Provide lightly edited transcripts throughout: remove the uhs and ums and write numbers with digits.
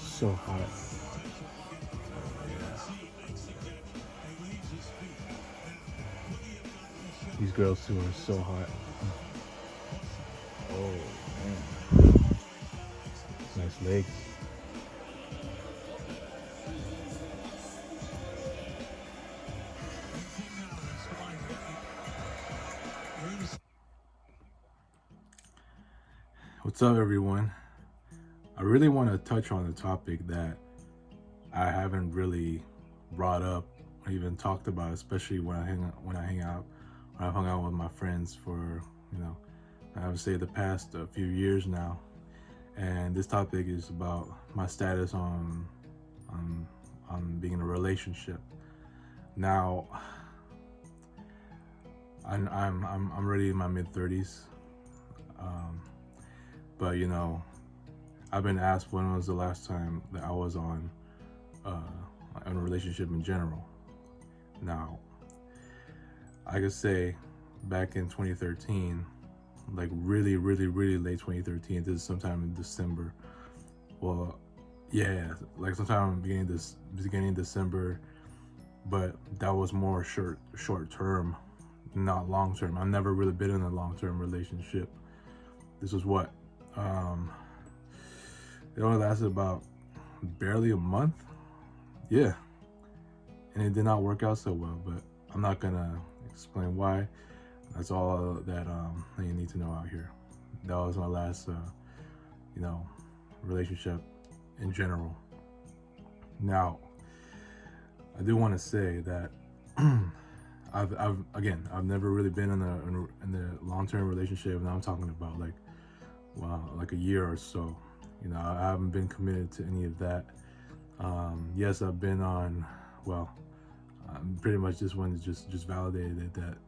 So hot. These girls too are so hot. Oh man, nice legs. What's up, everyone? I really want to touch on a topic that I haven't really brought up or even talked about, especially when I hang out, when I've hung out with my friends for, I would say the past few years now. And this topic is about my status on being in a relationship. Now, I'm already in my mid-30s, but I've been asked when was the last time that I was on in a relationship in general. Now, I could say back in 2013, like really late 2013. This is sometime in December. Well, yeah, like sometime beginning December, but that was more short term, not long term. I've never really been in a long term relationship. This was what it only lasted about barely a month. Yeah, and it did not work out so well, but I'm not gonna explain why. That's all that you need to know out here. That was my last relationship in general. Now, I do want to say that I've never really been in a long-term relationship, and I'm talking about like a year or so. I haven't been committed to any of that. Yes, I've been on. Pretty much this one just validated it that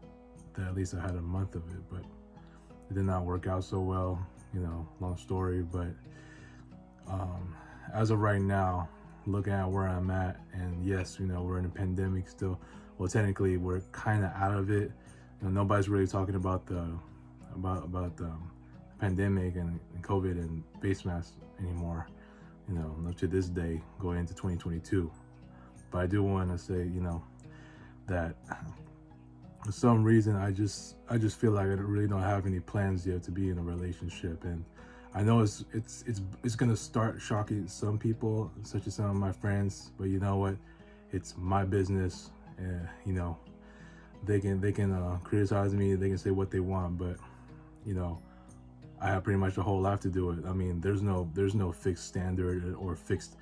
at least I had a month of it, but it did not work out so well. Long story, but as of right now, looking at where I'm at, and yes, we're in a pandemic still. Well, technically, we're kind of out of it. Nobody's really talking about the pandemic and COVID and face masks anymore. Up to this day, going into 2022. But I do want to say, that for some reason I just feel like I really don't have any plans yet to be in a relationship, and I know it's gonna start shocking some people, such as some of my friends. But you know what? It's my business, and they can criticize me, they can say what they want, but I have pretty much a whole life to do it. I mean, there's no fixed standard or fixed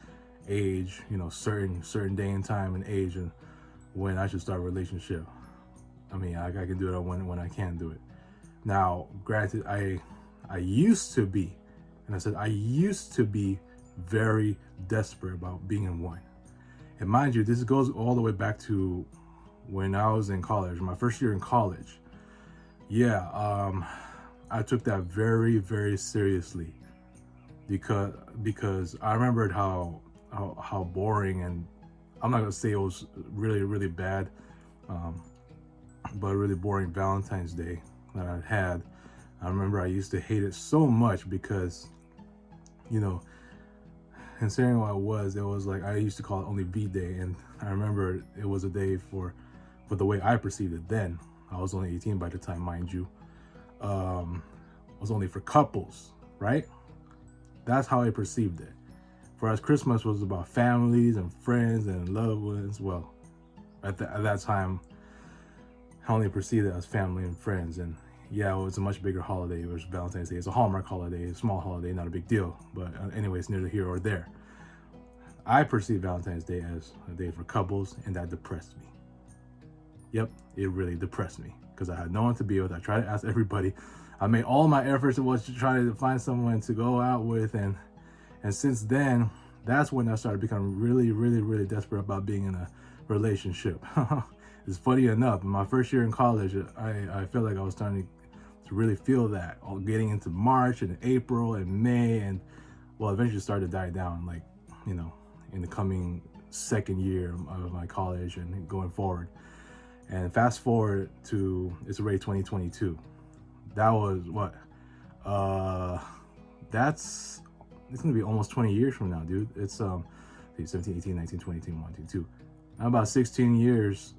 age, certain day and time and age and when I should start a relationship. I mean, I can do it when I can do it. Now, granted, I used to be, and I said I used to be very desperate about being in one. And mind you, this goes all the way back to when I was in college, my first year in college. Yeah, I took that very, very seriously because I remembered how boring, and I'm not gonna say it was really bad, but a really boring Valentine's Day that I had. I remember I used to hate it so much because, considering what it was like I used to call it only V Day, and I remember it was a day for the way I perceived it then. I was only 18 by the time, mind you. Was only for couples, right? That's how I perceived it. Whereas Christmas was about families and friends and loved ones. Well, at that time, I only perceived it as family and friends. And yeah, it was a much bigger holiday. It was Valentine's Day. It's a Hallmark holiday, a small holiday, not a big deal. But anyways, neither here or there. I perceived Valentine's Day as a day for couples, and that depressed me. Yep, it really depressed me because I had no one to be with. I tried to ask everybody. I made all my efforts to try to find someone to go out with, and since then, that's when I started becoming really, really, really desperate about being in a relationship. It's funny enough, in my first year in college, I felt like I was starting to really feel that, all getting into March and April and May, and well, eventually started to die down, like, you know, in the coming second year of my college and going forward. And fast forward to, it's already 2022. That was what? That's, it's gonna be almost 20 years from now, dude. It's 17, 18, 19, 20, 21, 22. About 16 years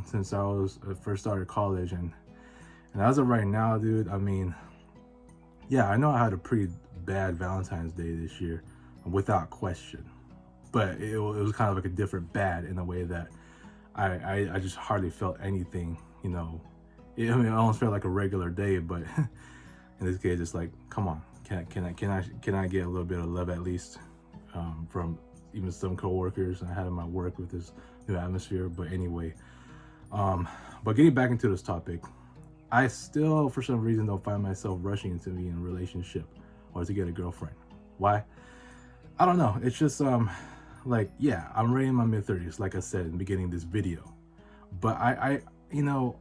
since I was first started college, and as of right now, dude, I mean, yeah, I know I had a pretty bad Valentine's Day this year, without question, but it was kind of like a different bad in a way that I just hardly felt anything, you know. I mean, it almost felt like a regular day, but in this case, it's like, come on, can I get a little bit of love at least from even some coworkers I had in my work with this new atmosphere. But anyway, but getting back into this topic, I still, for some reason, don't find myself rushing into being in a relationship or to get a girlfriend. Why? I don't know. It's just like, yeah, I'm already in my mid-30s, like I said in the beginning of this video, but I you know,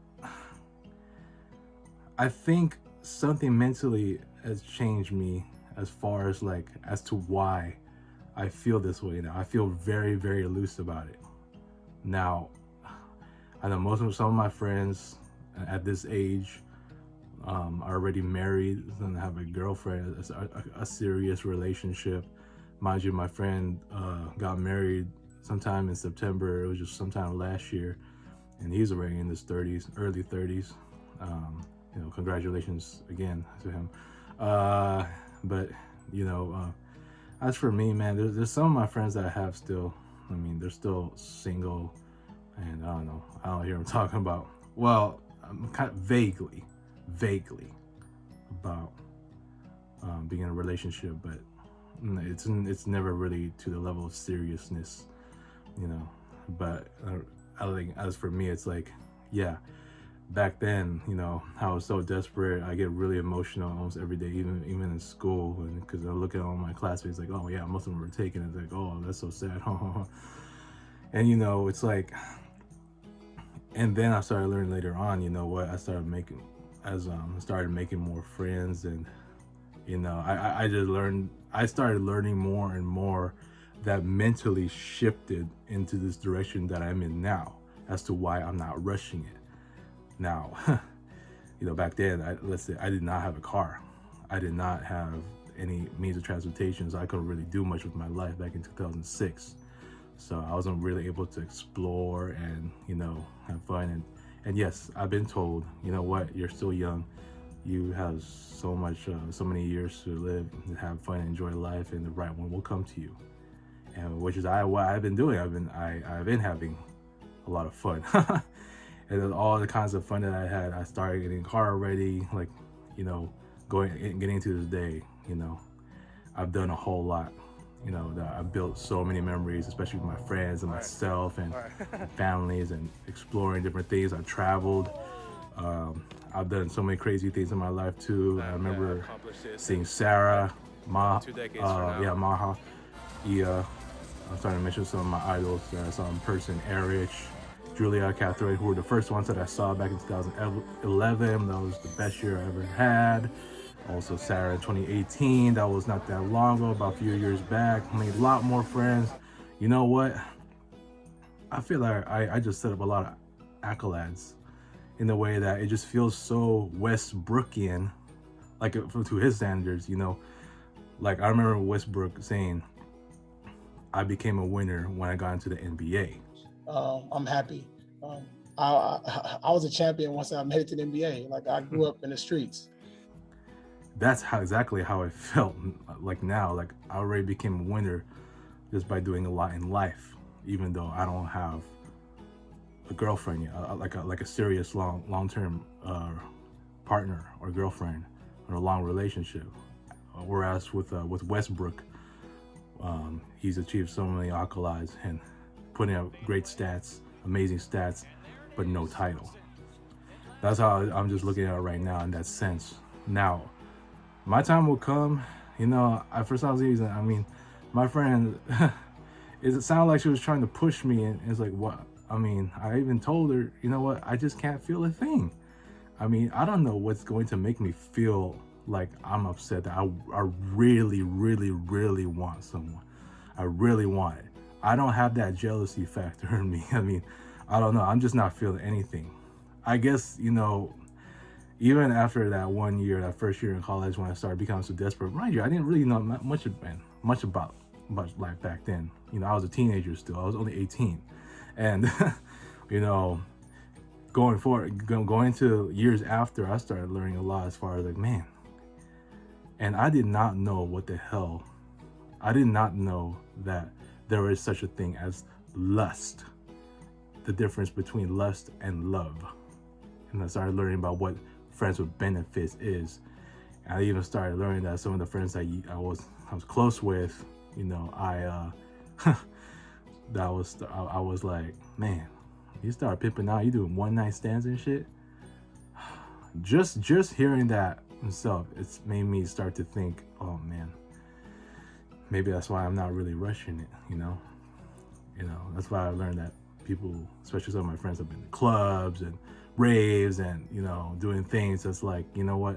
I think something mentally has changed me as far as like as to why I feel this way now. I feel very, very loose about it now. I know some of my friends at this age are already married and have a girlfriend, a serious relationship. Mind you, my friend got married sometime in September. It was just sometime last year, and he's already in his 30s, early 30s. You know, congratulations again to him. But you know, as for me, man, there's some of my friends that I have still. I mean, they're still single, and I don't know. I don't hear them talking about. Well, I'm kind of vaguely about being in a relationship, but it's never really to the level of seriousness, you know. But I think, as for me, it's like, yeah, back then, you know, I was so desperate. I get really emotional almost every day, even in school, because I look at all my classmates like, oh yeah, most of them were taken. It's like, oh, that's so sad. And you know, it's like, and then I started learning later on, you know what, I started making more friends, and you know, I started learning more and more that mentally shifted into this direction that I'm in now, as to why I'm not rushing it. Now, you know, back then, let's say I did not have a car. I did not have any means of transportation, so I couldn't really do much with my life back in 2006. So I wasn't really able to explore and, you know, have fun. And yes, I've been told, you know what, you're still young. You have so many years to live, to have fun, and enjoy life, and the right one will come to you. And which is what I've been doing. I've been having a lot of fun. And all the kinds of fun that I had, I started getting a car already, like, you know, getting into this day, you know, I've done a whole lot, you know, that I've built so many memories, especially with my friends and myself and families, and exploring different things. I've traveled. I've done so many crazy things in my life too. I remember seeing Sarah, Maha, Ia. I'm starting to mention some of my idols that I saw in person, Erich, Julia, Catherine, who were the first ones that I saw back in 2011. That was the best year I ever had. Also Sarah in 2018. That was not that long ago, about a few years back. Made a lot more friends. You know what? I feel like I just set up a lot of accolades in the way that it just feels so Westbrookian, like to his standards, you know. Like I remember Westbrook saying, I became a winner when I got into the NBA. I'm happy. I was a champion once I made it to the NBA. Like I grew up in the streets. That's exactly how I felt. Like now, like I already became a winner just by doing a lot in life, even though I don't have a girlfriend yet, like a serious long-term partner or girlfriend or a long relationship. Whereas with Westbrook, he's achieved so many accolades and putting up great stats, amazing stats, but no title. That's how I'm just looking at it right now in that sense. Now, my time will come, you know. For some reason, I mean, my friend, it sounded like she was trying to push me, and it's like, what? I mean, I even told her, you know what? I just can't feel a thing. I mean, I don't know what's going to make me feel like I'm upset that I really, really, really want someone. I really want it. I don't have that jealousy factor in me. I mean, I don't know. I'm just not feeling anything. I guess, even after that 1 year, that first year in college, when I started becoming so desperate, mind you, I didn't really know much about life back then. I was a teenager still. I was only 18, and you know, going forward, going into years after, I started learning a lot as far as like, man. And I did not know what the hell. I did not know that there is such a thing as lust. The difference between lust and love. And I started learning about what friends with benefits is. And I even started learning that some of the friends that I was close with, I was like, man, you start pimping out, you doing one night stands and shit. Just hearing that itself, it's made me start to think, oh man, maybe that's why I'm not really rushing it, that's why I learned that people, especially some of my friends, have been to clubs and raves and doing things that's like, you know what,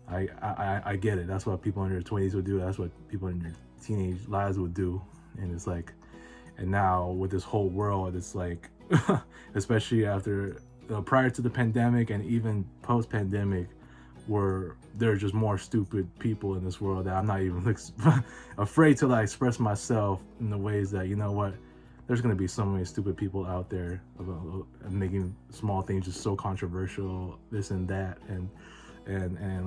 I get it. That's what people in their 20s would do. That's what people in their teenage lives would do. And it's like, and now with this whole world, it's like especially after prior to the pandemic and even post-pandemic, where there are just more stupid people in this world that I'm not even afraid to express myself in the ways that, there's going to be so many stupid people out there making small things just so controversial, this and that. And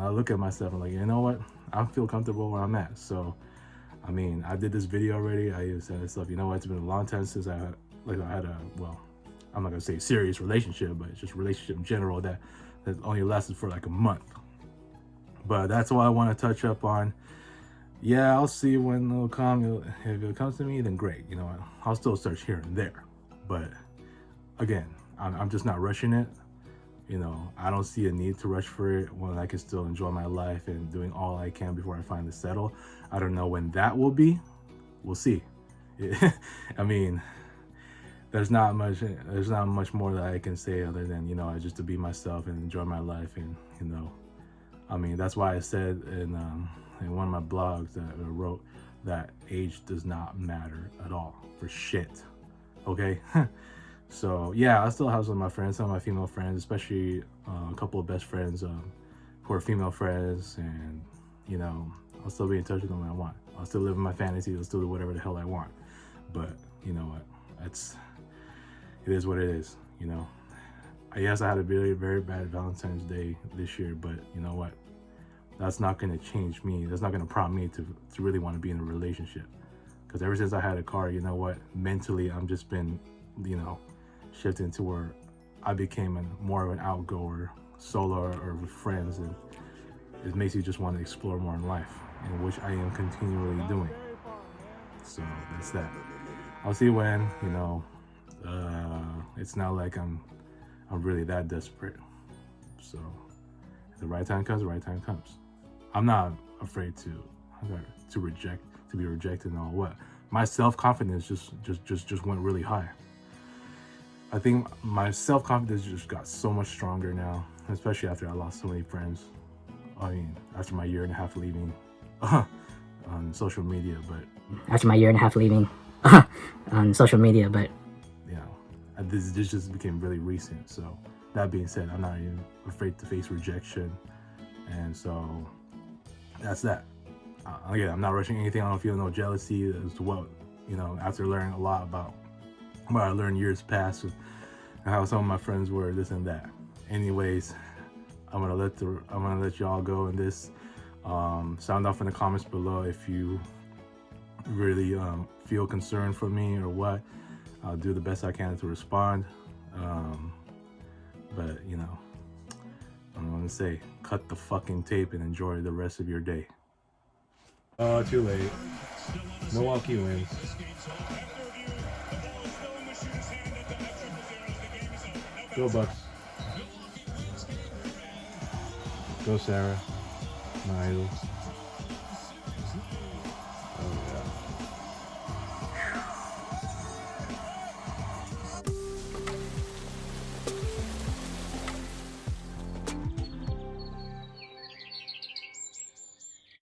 I look at myself and like, you know what? I feel comfortable where I'm at. So, I mean, I did this video already. I even said stuff, it's been a long time since I had I'm not going to say serious relationship, but it's just relationship in general that only lasted for like a month. But that's what I want to touch up on. Yeah, I'll see when it'll come. If it comes to me, then great. I'll still search here and there. But again, I'm just not rushing it. I don't see a need to rush for it when I can still enjoy my life and doing all I can before I finally settle. I don't know when that will be. We'll see. I mean, there's not much more that I can say other than, just to be myself and enjoy my life. And, I mean, that's why I said in one of my blogs that I wrote that age does not matter at all for shit. Okay? So, yeah, I still have some of my friends, some of my female friends, especially a couple of best friends who are female friends. And, I'll still be in touch with them when I want. I'll still live in my fantasy. I'll still do whatever the hell I want. But, you know what? It is what it is, Yes, I had a very, very bad Valentine's Day this year, but you know what? That's not going to change me. That's not going to prompt me to really want to be in a relationship. Because ever since I had a car, you know what? Mentally, I've just been, shifting to where I became more of an outgoer, solo or with friends. And it makes you just want to explore more in life, in which I am continually doing. So that's that. I'll see when, it's not like I'm really that desperate. So if the right time comes, the right time comes. I'm not afraid to be rejected and all what. My self-confidence just went really high. I think my self-confidence just got so much stronger now, especially after I lost so many friends. I mean, after my year and a half leaving on social media, but this just became really recent. So that being said, I'm not even afraid to face rejection, and so that's that. Again, I'm not rushing anything. I don't feel no jealousy as to what, after learning a lot about what I learned years past and how some of my friends were, this and that. Anyways, I'm gonna let y'all go in this. Sound off in the comments below if you really feel concerned for me or what. I'll do the best I can to respond. But I'm gonna say, cut the fucking tape and enjoy the rest of your day. Oh, too late. Milwaukee wins. Go Bucks. Go Sarah. My idol.